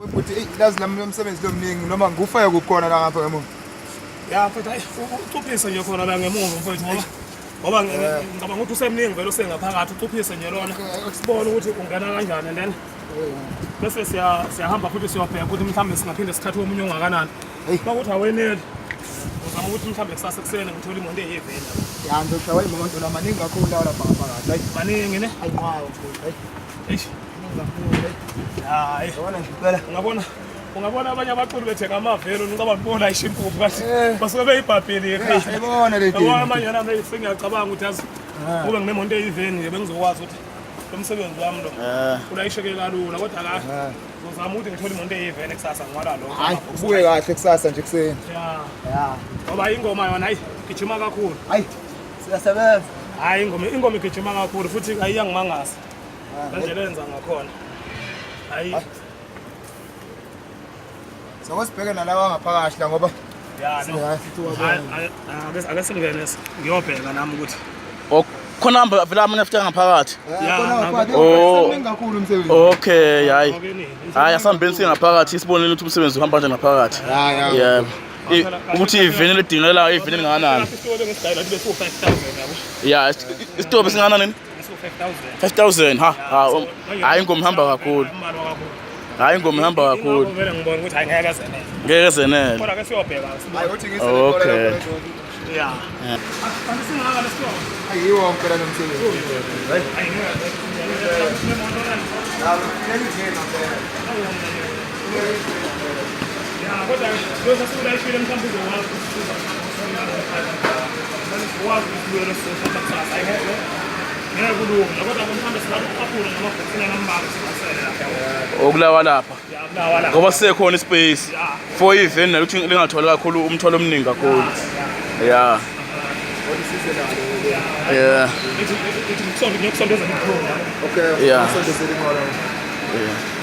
Ukuthi lazi lami lomsebenzi lomningi noma ngufaya kukhona la ngapha ngemuva. Ya mfethu hayi ucuphise nje khona la ngemuva mfethu ngoba ngicabanga ukuthi usemningi vele usengaphakathi ucuphise nje lona sibone ukuthi ungena kanjani and then bese siyahamba futhi siyobheka ukuthi mhlambe singaphinde sithathe omunye ongakanani bakuthi aweneli uzama ukuthi mhlambe kusasa kuseni ngithola imoto eyiveni Ya ngizoshaya imoto la maningi kakhulu la lapha ngaphakathi. Hayi maningi ne hayi ngawo mfowethu. Hayi eish maningi kakhulu. hayi Yabona ngicela. Ungabona abanye abaculi betheka amavelo ngicabanga bona ayisho impuphu kahle basuke beyibhabheli ekhaya Ayibona le dinto. amanye nami sengiyacabanga ukuthi yazi kube nginemonto eyiveni nje bengizokwazi ukuthi lo msebenzi wami lo ulayisheke kalula kodwa akahle ngizozama ukuthi ngithole imoto eyiveni kusasa ngwala lo Hayi ubuye kahle kusasa nje kuseni. Ya. ngoba ingoma yona hayi igijima kakhulu Hayi siyasebenza. hayi ingoma igijima kakhulu futhi ayiyangimangaza kanje lenza ngakhona hayi Sokosibheke nalawa ngaphakathi la ngoba ya no ake singene ngiyobheka nami ukuthi khona hamba vela amanye after ngaphakathi Seningi kakhulu umsebenzi. okay hayi asambeni singaphakathi sibonele ukuthi umsebenzi uhamba kanjani ngaphakathi Ya. ukuthi iveni ledingela iveni lingakanani ya isitobe singakanani 5000 hayi ingoma ihamba kakhulu hayi ingoma ihamba kakhulu vele ngibona ukuthi hayi ngeke zenele ngeke zenele kodwa ke siyobheka Hayi uthi ngise Okay. ya kanti singaka lesitolo Ayiwo ngicela nomsebenzi. Hayi. hayi ngeke ya kodwa lokho sikulayishile mhlawumbe uzokwazi ukusiza ukwazi ukubuyela esosha kusasa ayihelo ngeke kulunga kodwa mhlawumbe singaphula namabhokisini anambala singasele lapha okulawa lapha yakulawa la ngoba sekhona ispace for event nalokuthi lingathola kakhulu umthwalo omningi kakhulu yeah ithi ngikusondeza ngikukhona Okay. Yeah. Sonto selimona. yeah